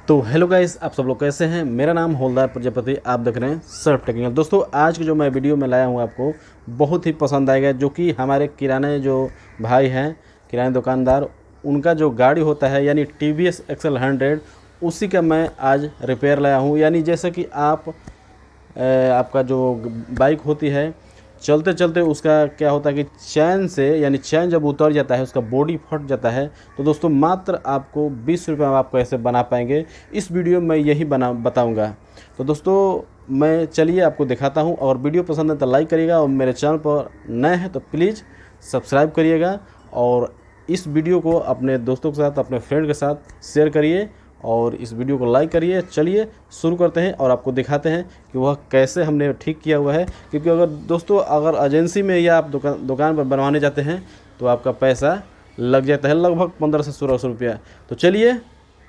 तो hello guys, आप सब लोग कैसे हैं। मेरा नाम हवलदार प्रजापति, आप देख रहे हैं सर्फ टेक्निकल। दोस्तों, आज की जो मैं वीडियो में लाया हूं आपको बहुत ही पसंद आएगा, जो कि हमारे किराने जो भाई हैं, किराने दुकानदार, उनका जो गाड़ी होता है यानी TVS XL 100, उसी का मैं आज रिपेयर लाया हूं। यानी जैसे कि आपका जो बाइक होती है, चलते चलते उसका क्या होता है कि चैन से, यानी चैन जब उतर जाता है, उसका बॉडी फट जाता है। तो दोस्तों, मात्र आपको 20 रुपये में आप कैसे बना पाएंगे, इस वीडियो में यही बताऊंगा। तो दोस्तों, मैं चलिए आपको दिखाता हूं। और वीडियो पसंद है तो लाइक करिएगा, और मेरे चैनल पर नए हैं तो प्लीज़ सब्सक्राइब करिएगा, और इस वीडियो को अपने दोस्तों के साथ, अपने फ्रेंड के साथ शेयर करिए, और इस वीडियो को लाइक करिए। चलिए शुरू करते हैं और आपको दिखाते हैं कि वह कैसे हमने ठीक किया हुआ है। क्योंकि अगर एजेंसी में या आप दुकान पर बनवाने जाते हैं तो आपका पैसा लग जाता है लगभग 1500 से 1600 रुपया। तो चलिए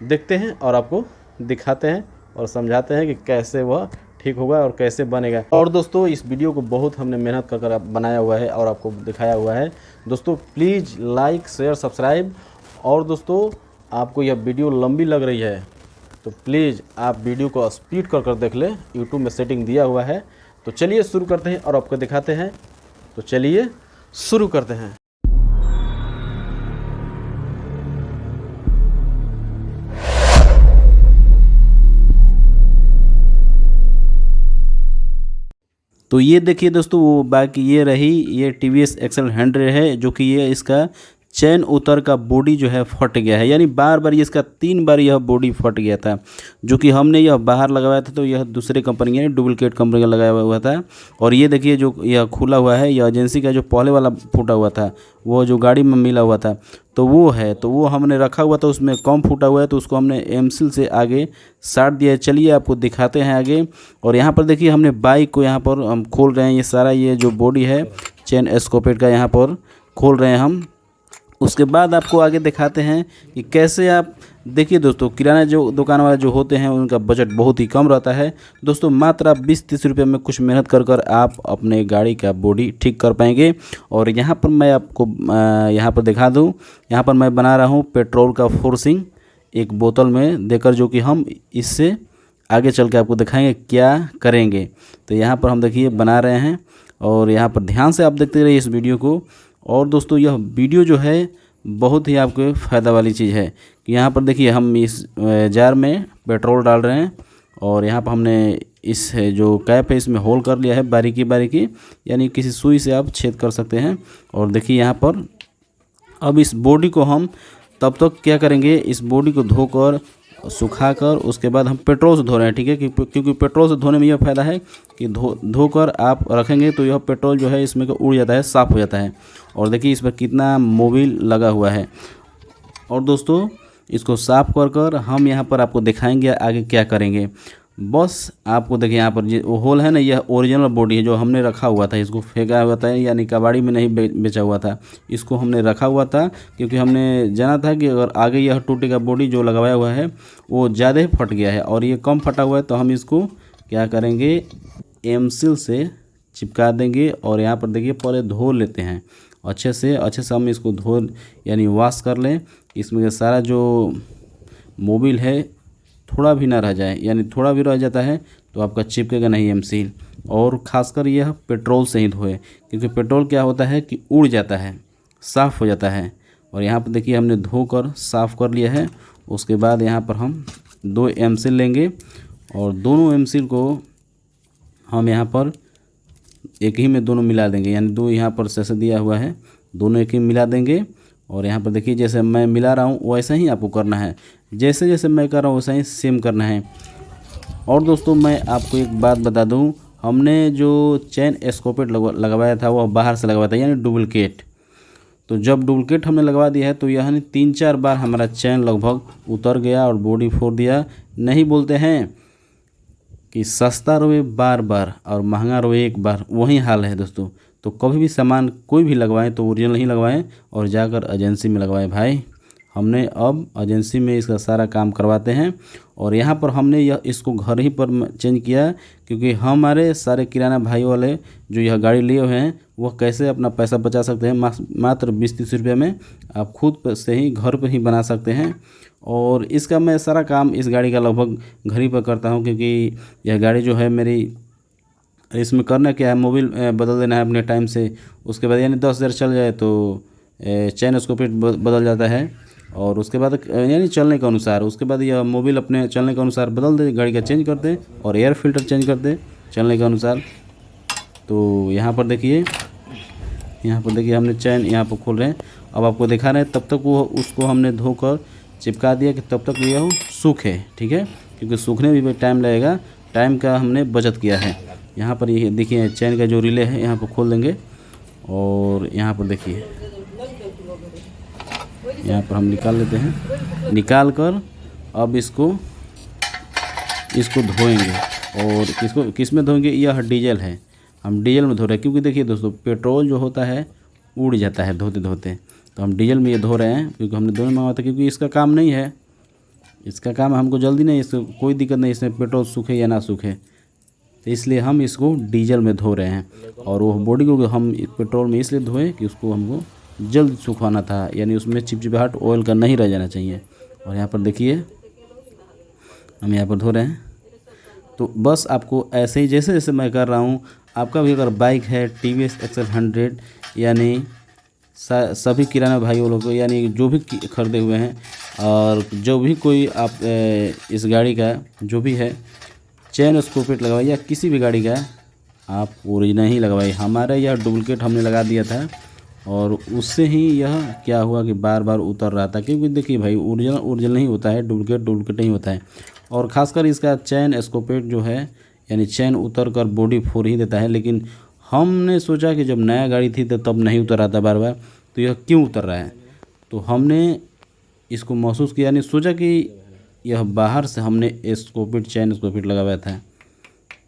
देखते हैं और आपको दिखाते हैं और समझाते हैं कि कैसे वह ठीक होगा और कैसे बनेगा। और दोस्तों, इस वीडियो को बहुत हमने मेहनत कर बनाया हुआ है और आपको दिखाया हुआ है। दोस्तों, प्लीज़ लाइक, शेयर, सब्सक्राइब। और दोस्तों, आपको यह वीडियो लंबी लग रही है तो प्लीज़ आप वीडियो को स्पीड कर देख लें, यूट्यूब में सेटिंग दिया हुआ है। तो चलिए शुरू करते हैं और आपको दिखाते हैं। तो चलिए शुरू करते हैं। तो ये देखिए दोस्तों, वो बाइक ये रही, ये TVS XL 100 है, जो कि ये इसका चैन उतर का बॉडी जो है फट गया है। यानी बार बार इसका 3 बार यह बॉडी फट गया था, जो कि हमने यह बाहर लगाया था। तो यह दूसरे कंपनी है, डुप्लीकेट कंपनी का लगाया हुआ था। और ये देखिए, जो यह खुला हुआ है, यह एजेंसी का जो पहले वाला फूटा हुआ था, वो जो गाड़ी में मिला हुआ था, तो वो है। तो वो हमने रखा हुआ था, उसमें कम फूटा हुआ है, तो उसको हमने एमसील से आगे साट दिया है। चलिए आपको दिखाते हैं आगे। और यहाँ पर देखिए, हमने बाइक को यहाँ पर हम खोल रहे हैं। ये सारा ये जो बॉडी है चेन स्कोपेट का, यहाँ पर खोल रहे हैं हम। उसके बाद आपको आगे दिखाते हैं कि कैसे आप देखिए। दोस्तों, किराना जो दुकान वाले जो होते हैं, उनका बजट बहुत ही कम रहता है। दोस्तों, मात्र आप 20-30 रुपये में कुछ मेहनत कर आप अपने गाड़ी का बॉडी ठीक कर पाएंगे। और यहाँ पर मैं आपको यहाँ पर दिखा दूँ, यहाँ पर मैं बना रहा हूँ पेट्रोल का फोर्सिंग एक बोतल में देकर, जो कि हम इससे आगे चल के आपको दिखाएंगे क्या करेंगे। तो यहाँ पर हम देखिए बना रहे हैं, और यहाँ पर ध्यान से आप देखते रहिए इस वीडियो को। और दोस्तों, यह वीडियो जो है बहुत ही आपको फ़ायदा वाली चीज़ है कि यहाँ पर देखिए, हम इस जार में पेट्रोल डाल रहे हैं, और यहाँ पर हमने इस जो कैप है इसमें होल कर लिया है बारीकी बारीकी, यानी किसी सुई से आप छेद कर सकते हैं। और देखिए यहाँ पर अब इस बॉडी को हम तब तक क्या करेंगे, इस बॉडी को धोकर सुखाकर उसके बाद हम पेट्रोल से धो रहे हैं, ठीक है। क्योंकि पेट्रोल से धोने में यह फ़ायदा है कि धोकर आप रखेंगे तो यह पेट्रोल जो है इसमें का उड़ जाता है, साफ़ हो जाता है। और देखिए इस पर कितना मोबिल लगा हुआ है। और दोस्तों, इसको साफ़ कर हम यहाँ पर आपको दिखाएंगे आगे क्या करेंगे। बस आपको देखिए, यहाँ पर जो होल है ना, यह ओरिजिनल बॉडी है जो हमने रखा हुआ था। इसको फेंका हुआ था, यानी कबाड़ी में नहीं बेचा हुआ था, इसको हमने रखा हुआ था। क्योंकि हमने जाना था कि अगर आगे यह टूटेगा, बॉडी जो लगाया हुआ है वो ज़्यादा ही फट गया है और ये कम फटा हुआ है, तो हम इसको क्या करेंगे, एमसील से चिपका देंगे। और यहाँ पर देखिए, पहले धो लेते हैं अच्छे से हम इसको धो, यानी वॉश कर लें। इसमें सारा जो मोबिल है थोड़ा भी ना रह जाए, यानी थोड़ा भी रह जाता है तो आपका चिपकेगा नहीं एमसील। और ख़ासकर यह पेट्रोल से ही धोए, क्योंकि पेट्रोल क्या होता है कि उड़ जाता है, साफ़ हो जाता है। और यहाँ पर देखिए, हमने धोकर साफ़ कर लिया है। उसके बाद यहाँ पर हम 2 एमसील लेंगे, और दोनों एमसील को हम यहाँ पर एक ही में दोनों मिला देंगे। यानी 2 यहाँ पर से दिया हुआ है, दोनों एक ही मिला देंगे। और यहाँ पर देखिए, जैसे मैं मिला रहा हूँ वैसा ही आपको करना है, जैसे जैसे मैं कर रहा हूँ वैसा ही सेम करना है। और दोस्तों, मैं आपको एक बात बता दूँ, हमने जो चैन स्कोपेट लगवाया था वह बाहर से लगवाया था, यानी डुप्लीकेट। तो जब डुप्लीकेट हमने लगवा दिया है तो यानी 3-4 बार हमारा चैन लगभग उतर गया और बॉडी फोड़ दिया। नहीं बोलते हैं कि सस्ता रोए बार बार और महंगा रोए एक बार, वही हाल है दोस्तों। तो कभी भी सामान कोई भी लगवाएं तो ओरिजिनल ही लगवाएं, और जाकर एजेंसी में लगवाएं भाई। हमने अब एजेंसी में इसका सारा काम करवाते हैं। और यहाँ पर हमने इसको घर ही पर चेंज किया, क्योंकि हमारे सारे किराना भाई वाले जो यह गाड़ी लिए हुए हैं वह कैसे अपना पैसा बचा सकते हैं। मात्र 20-30 रुपये में आप खुद से ही घर पर ही बना सकते हैं। और इसका मैं सारा काम इस गाड़ी का लगभग घर ही पर करता हूँ, क्योंकि यह गाड़ी जो है मेरी, इसमें करना क्या है, मोबिल बदल देना है अपने टाइम से। उसके बाद यानी 10,000 चल जाए तो चैन स्कोपिट बदल जाता है, और उसके बाद यानी चलने के अनुसार, उसके बाद यह मोबिल अपने चलने के अनुसार बदल दे, गाड़ी का चेंज कर दे, और एयर फिल्टर चेंज कर दे चलने के अनुसार। तो यहाँ पर देखिए हमने चैन यहाँ पर खोल रहे हैं, अब आपको दिखा रहे हैं। तब तक वो उसको हमने धोकर चिपका दिया कि तब तक यह सूखे, ठीक है, क्योंकि सूखने में भी टाइम लगेगा, टाइम का हमने बचत किया है। यहाँ पर ये देखिए चैन का जो रिले है यहाँ पर खोल देंगे, और यहाँ पर देखिए यहाँ पर हम निकाल लेते हैं। निकाल कर अब इसको धोएंगे, और किस में धोएंगे, यह डीजल है, हम डीजल में धो रहे हैं। क्योंकि देखिए दोस्तों, पेट्रोल जो होता है उड़ जाता है धोते धोते, तो हम डीजल में ये धो रहे हैं, क्योंकि हमने दोनों मंगवाया था। क्योंकि इसका काम नहीं है, इसका काम हमको जल्दी नहीं, इसको कोई दिक्कत नहीं, इसमें पेट्रोल सूखे या ना सूखे, तो इसलिए हम इसको डीजल में धो रहे हैं। और वो बॉडी को हम पेट्रोल में इसलिए धोएं कि उसको हमको जल्द सुखाना था, यानी उसमें चिपचिपाहट ऑयल का नहीं रह जाना चाहिए। और यहाँ पर देखिए हम यहाँ पर धो रहे हैं। तो बस आपको ऐसे ही जैसे जैसे मैं कर रहा हूँ, आपका भी अगर बाइक है TVS XL 100, यानी सभी किराना भाइयों लोग को, यानी जो भी खरीदे हुए हैं, और जो भी कोई आप इस गाड़ी का जो भी है चैन स्कोपिट लगवाइए, या किसी भी गाड़ी का आप ओरिजिनल ही लगवाइए। हमारा यह डुप्लीकेट हमने लगा दिया था, और उससे ही यह क्या हुआ कि बार बार उतर रहा था। क्योंकि देखिए भाई, ओरिजिनल नहीं होता है, डुप्लीकेट नहीं होता है। और ख़ासकर इसका चैन स्कोपिट जो है, यानी चैन उतर कर बॉडी फोड़ ही देता है। लेकिन हमने सोचा कि जब नया गाड़ी थी तो तब नहीं उतर रहा था बार बार, तो यह क्यों उतर रहा है। तो हमने इसको महसूस किया, यानी सोचा कि यह बाहर से हमने चैन स्कोपिट लगाया था,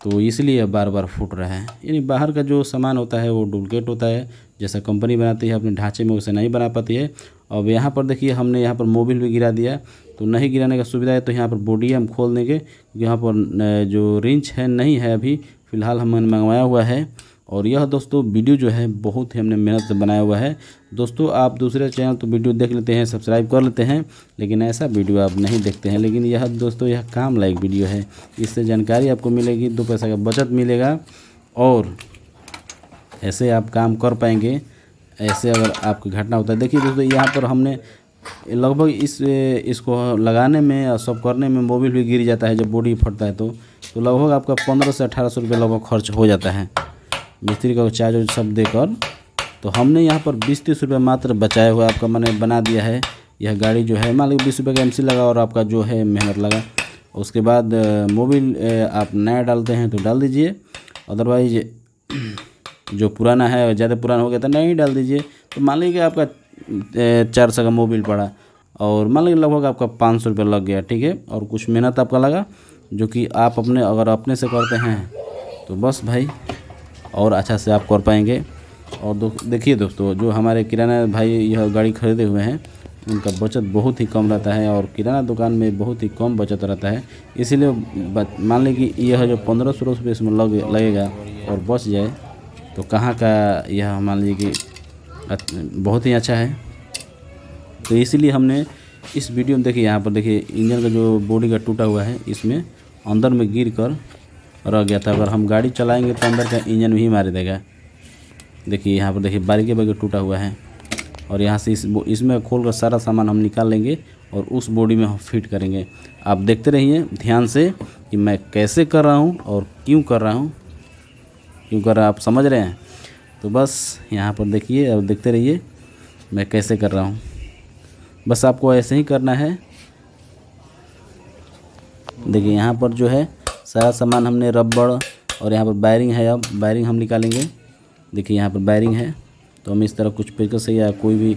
तो इसलिए यह बार बार फूट रहा है। यानी बाहर का जो सामान होता है वो डुप्लीकेट होता है, जैसा कंपनी बनाती है अपने ढांचे में वैसे नहीं बना पाती है। अब यहाँ पर देखिए हमने यहाँ पर मोबिल भी गिरा दिया, तो नहीं गिराने का सुविधा है तो यहाँ पर बॉडी हम खोल देंगे। यहाँ पर जो रिंच है नहीं है अभी फ़िलहाल, हमने मंगवाया हुआ है। और यह दोस्तों वीडियो जो है बहुत ही हमने मेहनत से बनाया हुआ है। दोस्तों आप दूसरे चैनल तो वीडियो देख लेते हैं, सब्सक्राइब कर लेते हैं, लेकिन ऐसा वीडियो आप नहीं देखते हैं। लेकिन यह दोस्तों यह काम लायक वीडियो है, इससे जानकारी आपको मिलेगी, 2 पैसा का बचत मिलेगा, और ऐसे आप काम कर पाएंगे। ऐसे अगर आपकी घटना होता है, देखिए दोस्तों यहाँ पर हमने लगभग इसको लगाने में और सब करने में मोबिल भी गिर जाता है जब बॉडी फटता है, तो लगभग आपका 1500 से 1800 रुपये लगभग खर्च हो जाता है मिस्त्री का चार्ज सब देकर। तो हमने यहाँ पर 20-30 रुपये मात्र बचाए हुए आपका मैंने बना दिया है। यह गाड़ी जो है मान लीजिए 20 रुपये का MC लगा और आपका जो है मेहनत लगा। उसके बाद मोबिल आप नया डालते हैं तो डाल दीजिए, अदरवाइज जो पुराना है ज़्यादा पुराना हो गया तो नहीं डाल दीजिए। तो मान लीजिए आपका 400 का मोबिल पड़ा, और मान लीजिए लगभग आपका 500 रुपये लग गया, ठीक है, और कुछ मेहनत आपका लगा, जो कि आप अगर अपने से करते हैं तो बस भाई और अच्छा से आप कर पाएंगे। और देखिए दोस्तों, जो हमारे किराना भाई यह गाड़ी खरीदे हुए हैं उनका बचत बहुत ही कम रहता है, और किराना दुकान में बहुत ही कम बचत रहता है। इसीलिए मान लीजिए कि यह जो 1500 रुपये इसमें लगेगा और बच जाए तो कहाँ का यह मान लीजिए कि बहुत ही अच्छा है। तो इसीलिए हमने इस वीडियो में देखिए, यहाँ पर देखिए इंजन का जो बॉडी का टूटा हुआ है, इसमें अंदर में गिर कर रह गया था। अगर हम गाड़ी चलाएंगे तो अंदर का इंजन भी मार देगा। देखिए यहाँ पर देखिए बारीकी टूटा हुआ है, और यहाँ से इसमें खोल कर सारा सामान हम निकाल लेंगे और उस बॉडी में हम फिट करेंगे। आप देखते रहिए ध्यान से कि मैं कैसे कर रहा हूँ और क्यों कर रहा हूँ, आप समझ रहे हैं। तो बस यहाँ पर देखिए, अब देखते रहिए मैं कैसे कर रहा हूँ। बस आपको ऐसे ही करना है। देखिए यहाँ पर जो है सारा सामान हमने रबड़, और यहाँ पर वायरिंग है, अब वायरिंग हम निकालेंगे। देखिए यहाँ पर वायरिंग है, तो हम इस तरह कुछ पेचकस से या कोई भी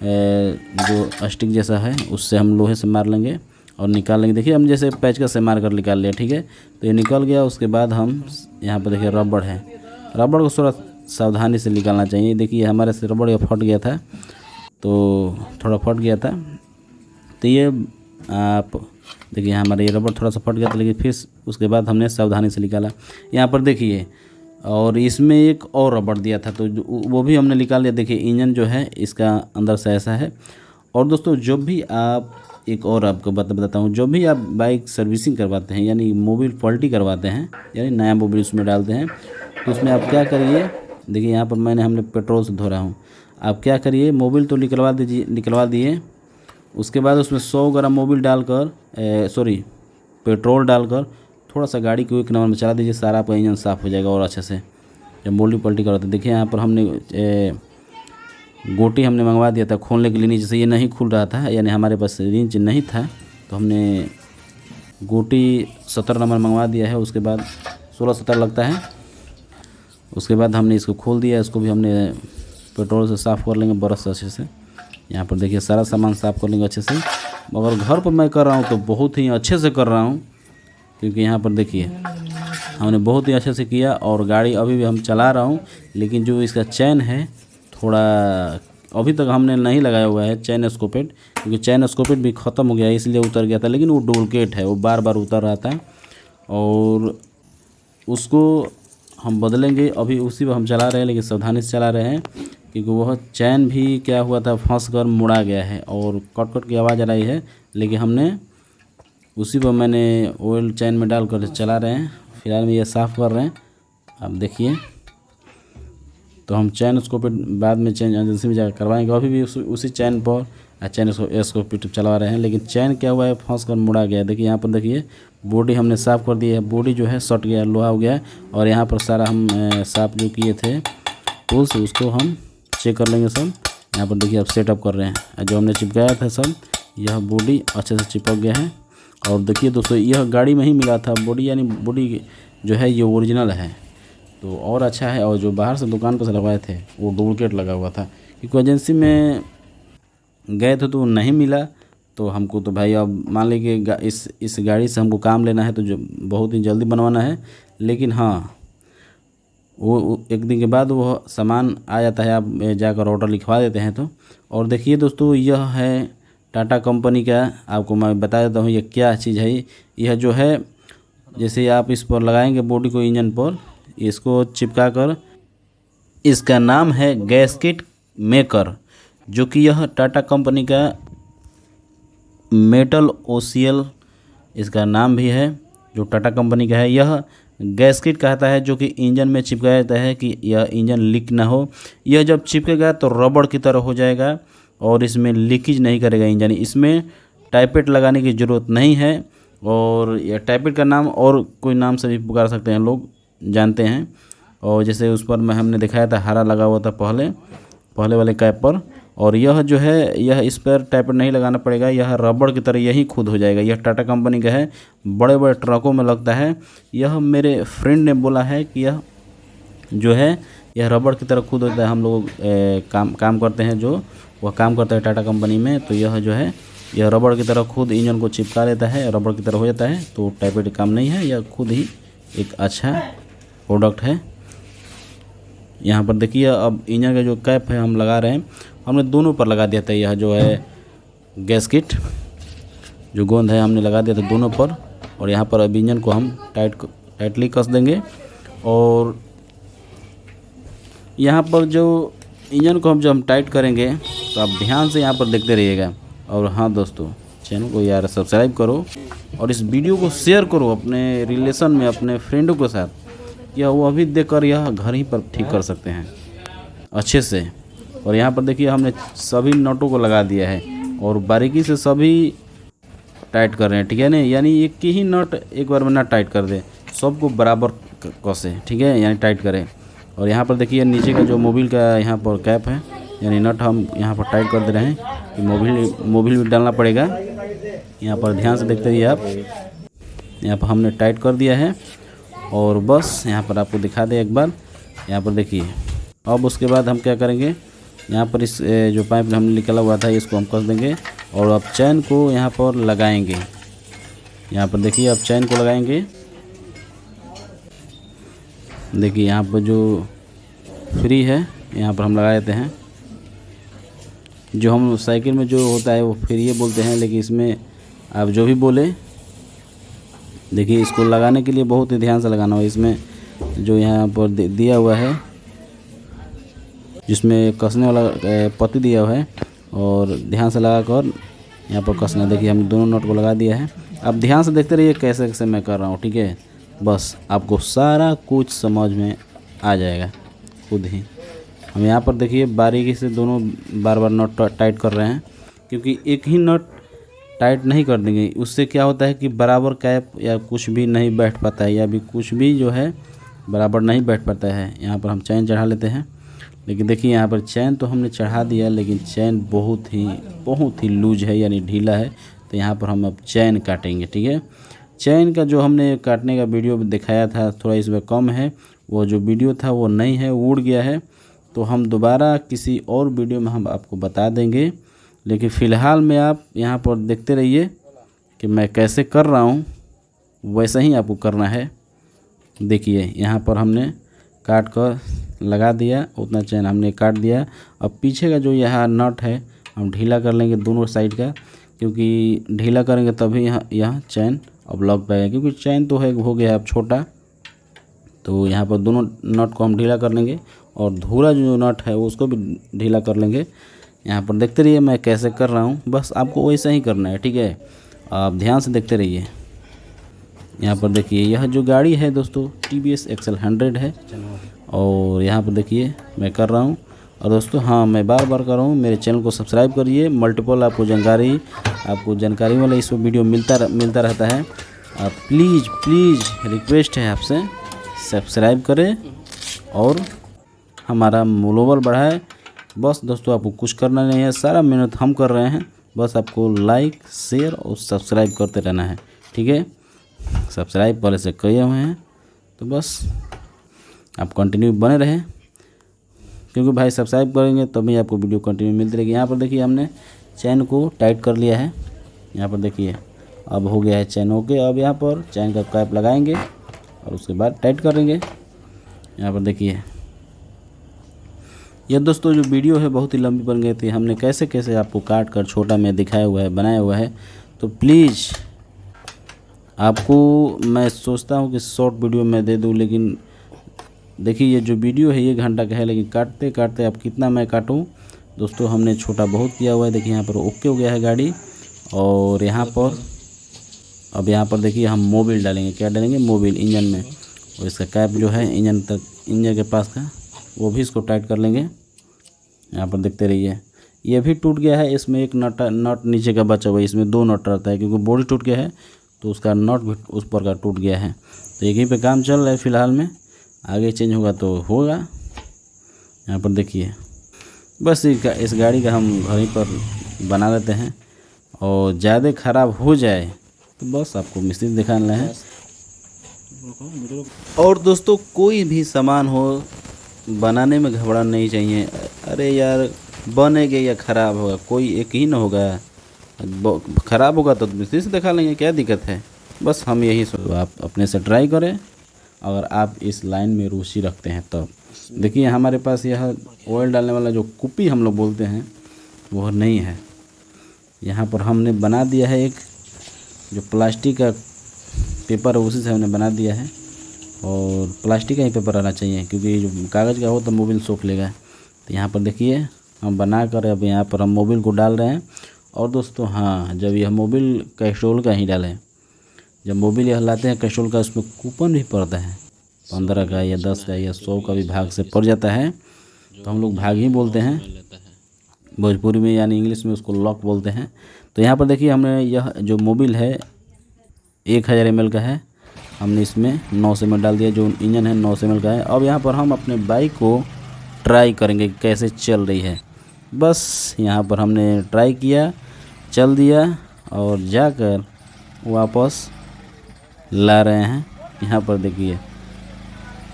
जो स्टिक जैसा है उससे हम लोहे से मार लेंगे और निकाल लेंगे। देखिए हम जैसे पेचकस से मार कर निकाल लिया, ठीक है, तो ये निकल गया। उसके बाद हम यहाँ पर देखिए रबड़ है, रबड़ को थोड़ा सावधानी से निकालना चाहिए। देखिए हमारे से रबड़ ये फट गया था, तो थोड़ा फट गया था, तो ये आप देखिए हमारा ये रबड़ थोड़ा सा फट गया था, लेकिन फिर उसके बाद हमने सावधानी से निकाला। यहाँ पर देखिए, और इसमें एक और रबड़ दिया था तो वो भी हमने निकाल लिया। देखिए इंजन जो है इसका अंदर से ऐसा है। और दोस्तों जब भी आप एक और आपको बताता हूँ, जब भी आप बाइक सर्विसिंग करवाते हैं यानी मोबिल पॉल्टी करवाते हैं यानी नया मोबिल उसमें डालते हैं, तो उसमें आप क्या करिए, देखिए यहाँ पर हमने पेट्रोल से धो रहा हूँ। आप क्या करिए, मोबिल तो निकलवा दिए, उसके बाद उसमें 100 ग्राम मोबिल डालकर पेट्रोल डालकर थोड़ा सा गाड़ी को 1 नंबर में चला दीजिए, सारा आपका इंजन साफ़ हो जाएगा और अच्छे से। जब मोबिल पलटी करवाते, देखिए यहाँ पर हमने गोटी हमने मंगवा दिया था खोलने के लिए, नीचे से ये नहीं खुल रहा था, यानी हमारे पास रिंच नहीं था, तो हमने गोटी 70 नंबर मंगवा दिया है। उसके बाद 16-17 लगता है। उसके बाद हमने इसको खोल दिया, इसको भी हमने पेट्रोल से साफ़ कर लेंगे ब्रश से अच्छे से। यहाँ पर देखिए सारा सामान साफ़ कर लेंगे अच्छे से। मगर घर पर मैं कर रहा हूँ तो बहुत ही अच्छे से कर रहा हूँ, क्योंकि यहाँ पर देखिए हमने बहुत ही अच्छे से किया और गाड़ी अभी भी हम चला रहा हूँ। लेकिन जो इसका चैन है थोड़ा अभी तक हमने नहीं लगाया हुआ है चैन स्कोपेट, क्योंकि चैन स्कोपेट भी ख़त्म हो गया है इसलिए उतर गया था। लेकिन वो डुप्लीकेट है, वो बार बार उतर रहा था और उसको हम बदलेंगे। अभी उसी पर हम चला रहे हैं, लेकिन सावधानी से चला रहे हैं, क्योंकि वह चैन भी क्या हुआ था, फंस कर मुड़ा गया है और कट की आवाज़ आ रही है। लेकिन हमने उसी पर मैंने ऑयल चैन में डाल कर चला रहे हैं। फिलहाल में ये साफ़ कर रहे हैं, आप देखिए। तो हम चैन स्कोपेट बाद में चेंज एजेंसी में जाकर करवाएंगे। अभी भी उसी चैन पर चैन स्कोपेट चला रहे हैं, लेकिन चैन क्या हुआ है, फंस कर मुड़ा गया है। देखिए यहाँ पर देखिए बॉडी हमने साफ़ कर दी है, बॉडी जो है सट गया, लोहा हो गया है। और यहाँ पर सारा हम साफ़ जो किए थे टूल्स, उसको हम चेक कर लेंगे सब। यहाँ पर देखिए आप सेटअप कर रहे हैं, जो हमने चिपकाया था सब, यह बॉडी अच्छे से चिपक गया है। और देखिए दोस्तों, यह गाड़ी में ही मिला था बॉडी, यानी बॉडी जो है ये ओरिजिनल है तो और अच्छा है। और जो बाहर से दुकान पर से लगवाए थे वो डुप्लीकेट लगा हुआ था, क्योंकि एजेंसी में गए थे तो वो नहीं मिला। तो हमको तो भाई अब मान लीजिए कि इस गाड़ी से हमको काम लेना है तो जो बहुत ही जल्दी बनवाना है। लेकिन हाँ, वो 1 दिन के बाद वो सामान आ जाता है, आप जाकर ऑर्डर लिखवा देते हैं तो। और देखिए दोस्तों, यह है टाटा कंपनी का, आपको मैं बता देता हूँ ये क्या चीज़ है। यह जो है, जैसे आप इस पर लगाएंगे बॉडी को इंजन पर, इसको चिपका कर, इसका नाम है गैस्केट मेकर, जो कि यह टाटा कंपनी का मेटल ओशियल इसका नाम भी है, जो टाटा कंपनी का है। यह गैस्केट कहता है, जो कि इंजन में चिपकाया जाता है कि यह इंजन लीक ना हो। यह जब चिपकेगा तो रबड़ की तरह हो जाएगा और इसमें लीकेज नहीं करेगा इंजन। इसमें टाइपेट लगाने की ज़रूरत नहीं है। और यह टाइपेट का नाम और कोई नाम से भी पुकार सकते हैं, लोग जानते हैं। और जैसे उस पर हमने दिखाया था, हरा लगा हुआ था पहले वाले कैप पर। और यह जो है, यह इस पर टाइपेट नहीं लगाना पड़ेगा, यह रबड़ की तरह यही खुद हो जाएगा। यह टाटा कंपनी का है, बड़े बड़े ट्रकों में लगता है। यह मेरे फ्रेंड ने बोला है कि यह जो है यह रबड़ की तरह खुद होता है। हम लोग काम करते हैं, जो वह काम करता है टाटा कंपनी में, तो यह जो है यह रबड़ की तरह खुद इंजन को चिपका लेता है, रबड़ की तरह हो जाता है। तो टाइपेट काम नहीं है, यह खुद ही एक अच्छा प्रोडक्ट है। यहाँ पर देखिए, अब इंजन का जो कैप है हम लगा रहे हैं, हमने दोनों पर लगा दिया था। यह जो है गैस्केट जो गोंद है हमने लगा दिया था दोनों पर। और यहाँ पर अब इंजन को हम टाइटली कस देंगे। और यहाँ पर जो इंजन को जब हम टाइट करेंगे तो आप ध्यान से यहाँ पर देखते रहिएगा। और हाँ दोस्तों, चैनल को यार सब्सक्राइब करो और इस वीडियो को शेयर करो अपने रिलेशन में, अपने फ्रेंडों के साथ, या वो अभी देखकर यह घर ही पर ठीक कर सकते हैं अच्छे से। और यहाँ पर देखिए हमने सभी नटों को लगा दिया है और बारीकी से सभी टाइट कर रहे हैं, ठीक है ना। यानी एक ही नट एक बार में ना टाइट कर दे, सबको बराबर कसे, ठीक है, यानी टाइट करें। और यहाँ पर देखिए नीचे का जो मोबिल का यहाँ पर कैप है, यानी नट हम यहाँ पर टाइट कर दे रहे हैं कि मोबिल भी डालना पड़ेगा। यहाँ पर ध्यान से देखते रहिए आप। यहाँ पर हमने टाइट कर दिया है और बस यहाँ पर आपको दिखा दे एक बार। यहाँ पर देखिए, अब उसके बाद हम क्या करेंगे, यहाँ पर इस जो पाइप हमने निकला हुआ था इसको हम कस देंगे और अब चैन को यहाँ पर लगाएंगे। यहाँ पर देखिए अब चैन को लगाएंगे। देखिए यहाँ पर जो फ्री है यहाँ पर हम लगा देते हैं। जो हम साइकिल में जो होता है वो फ्री बोलते हैं, लेकिन इसमें आप जो भी बोले, देखिए इसको लगाने के लिए बहुत ही ध्यान से लगाना होगा। इसमें जो यहाँ पर दिया हुआ है, जिसमें कसने वाला पत्ती दिया हुआ है, और ध्यान से लगाकर यहाँ पर कसना। देखिए हम दोनों नट को लगा दिया है। आप ध्यान से देखते रहिए कैसे कैसे मैं कर रहा हूँ, ठीक है। बस आपको सारा कुछ समझ में आ जाएगा खुद ही। हम यहाँ पर देखिए बारीकी से दोनों बार बार नट टाइट कर रहे हैं, क्योंकि एक ही नट टाइट नहीं कर देंगे उससे क्या होता है कि बराबर कैप या कुछ भी नहीं बैठ पाता है, या भी कुछ भी जो है बराबर नहीं बैठ पाता है। यहाँ पर हम चैन चढ़ा लेते हैं। लेकिन देखिए यहाँ पर चैन तो हमने चढ़ा दिया, लेकिन चैन बहुत ही लूज है, यानी ढीला है। तो यहाँ पर हम अब चैन काटेंगे, ठीक है। चैन का जो हमने काटने का वीडियो दिखाया था थोड़ा इसमें कम है, वो जो वीडियो था वो नहीं है, उड़ गया है। तो हम दोबारा किसी और वीडियो में हम आपको बता देंगे। लेकिन फ़िलहाल में आप यहाँ पर देखते रहिए कि मैं कैसे कर रहा हूँ, वैसा ही आपको करना है। देखिए यहाँ पर हमने काट कर लगा दिया, उतना चैन हमने काट दिया। अब पीछे का जो यहाँ नट है हम ढीला कर लेंगे दोनों साइड का, क्योंकि ढीला करेंगे तभी यहाँ चैन अब लग पाएगा, क्योंकि चैन तो है हो गया है अब छोटा। तो यहाँ पर दोनों नट को हम ढीला कर लेंगे, और धूरा जो नट है उसको भी ढीला कर लेंगे। यहाँ पर देखते रहिए मैं कैसे कर रहा हूँ, बस आपको वैसा ही करना है, ठीक है। आप ध्यान से देखते रहिए। यहाँ पर देखिए यह जो गाड़ी है दोस्तों TVS XL 100 है, और यहाँ पर देखिए मैं कर रहा हूँ। और दोस्तों हाँ, मैं बार बार कर रहा हूँ, मेरे चैनल को सब्सक्राइब करिए। मल्टीपल आपको जानकारी वाला इस वीडियो मिलता रहता है। आप प्लीज़ रिक्वेस्ट है आपसे सब्सक्राइब करें और हमारा मनोबल बढ़ाए। बस दोस्तों आपको कुछ करना नहीं है, सारा मेहनत हम कर रहे हैं, बस आपको लाइक शेयर और सब्सक्राइब करते रहना है, ठीक है। सब्सक्राइब पहले से किए हुए हैं तो बस आप कंटिन्यू बने रहें, क्योंकि भाई सब्सक्राइब करेंगे तभी आपको वीडियो कंटिन्यू मिलती रहेगी। यहाँ पर देखिए हमने चैन को टाइट कर लिया है। यहाँ पर देखिए अब हो गया है चैन ओके। अब यहाँ पर चैन का कैप लगाएंगे और उसके बाद टाइट करेंगे। यहाँ पर देखिए यह दोस्तों जो वीडियो है बहुत ही लंबी बन गई थी, हमने कैसे कैसे आपको काट कर छोटा में दिखाया हुआ है, बनाया हुआ है। तो प्लीज़ आपको मैं सोचता हूँ कि शॉर्ट वीडियो में दे दूँ, लेकिन देखिए ये जो वीडियो है 1 घंटा का है, लेकिन काटते काटते अब कितना मैं काटूँ दोस्तों। हमने छोटा बहुत किया हुआ है। देखिए यहाँ पर ओके हो गया है गाड़ी। और यहाँ पर अब यहाँ पर देखिए हम मोबिल डालेंगे। क्या डालेंगे? मोबिल इंजन में, और इसका कैप जो है इंजन के पास का वो भी इसको टाइट कर लेंगे। यहाँ पर देखते रहिए ये भी टूट गया है। इसमें एक नट नीचे का बचा हुआ है, इसमें 2 नट रहता है, क्योंकि बॉडी टूट गया है तो उसका नट भी उस पर का टूट गया है। तो यहीं पे काम चल रहा है फ़िलहाल में, आगे चेंज होगा तो होगा। यहाँ पर देखिए बस इस गाड़ी का हम घर ही पर बना लेते हैं, और ज़्यादा ख़राब हो जाए तो बस आपको मिस्त्री दिखाना है। और दोस्तों कोई भी सामान हो बनाने में घबराना नहीं चाहिए। अरे यार बनेगा या ख़राब होगा, कोई एक ही ना होगा। ख़राब होगा तो मिस्त्री से दिखा लेंगे, क्या दिक्कत है। बस हम यही आप अपने से ट्राई करें, अगर आप इस लाइन में रुचि रखते हैं तब। देखिए हमारे पास यह ऑयल डालने वाला जो कुप्पी हम लोग बोलते हैं वह नहीं है। यहाँ पर हमने बना दिया है एक जो प्लास्टिक का पेपर है, उसी से हमने बना दिया है। और प्लास्टिक का ही पेपर रहना चाहिए, क्योंकि जो कागज़ का हो तो मोबिल सोख लेगा। तो यहाँ पर देखिए हम बना कर अब यहाँ पर हम मोबिल को डाल रहे हैं। और दोस्तों हाँ, जब यह मोबिल कैस्ट्रोल का ही डालें। जब मोबिल यह लाते हैं कैस्ट्रोल का, उसमें कूपन भी पड़ता है 15 का या 10 का या 100 का भी भाग से पड़ जाता है। तो हम लोग भाग ही बोलते हैं भोजपुरी में, यानी इंग्लिश में उसको लॉक बोलते हैं। तो यहाँ पर देखिए हमने यह जो मोबिल है 1000 ml का है, हमने इसमें 900 ml डाल दिया। जो इंजन है 900 ml का है। अब यहाँ पर हम अपने बाइक को ट्राई करेंगे कैसे चल रही है। बस यहाँ पर हमने ट्राई किया, चल दिया, और जाकर वापस ला रहे हैं। यहाँ पर देखिए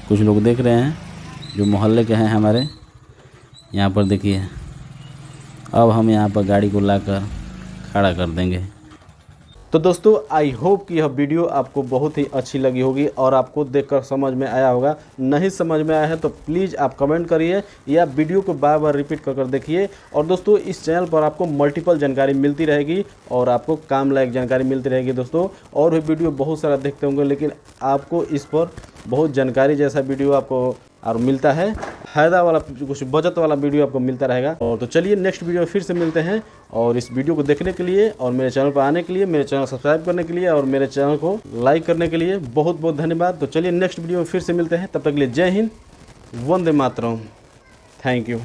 कुछ लोग देख रहे हैं जो मोहल्ले के हैं हमारे। यहाँ पर देखिए अब हम यहाँ पर गाड़ी को लाकर खड़ा कर देंगे। तो दोस्तों आई होप कि यह वीडियो आपको बहुत ही अच्छी लगी होगी और आपको देखकर समझ में आया होगा। नहीं समझ में आया है तो प्लीज़ आप कमेंट करिए या वीडियो को बार बार रिपीट कर देखिए। और दोस्तों इस चैनल पर आपको मल्टीपल जानकारी मिलती रहेगी और आपको काम लायक जानकारी मिलती रहेगी दोस्तों। और भी वीडियो बहुत सारा देखते होंगे, लेकिन आपको इस पर बहुत जानकारी जैसा वीडियो आपको और मिलता है फायदा वाला, कुछ बचत वाला वीडियो आपको मिलता रहेगा। और तो चलिए नेक्स्ट वीडियो में फिर से मिलते हैं। और इस वीडियो को देखने के लिए और मेरे चैनल पर आने के लिए, मेरे चैनल सब्सक्राइब करने के लिए और मेरे चैनल को लाइक करने के लिए बहुत बहुत धन्यवाद। तो चलिए नेक्स्ट वीडियो में फिर से मिलते हैं, तब तक के लिए जय हिंद, वंदे मातरम, थैंक यू।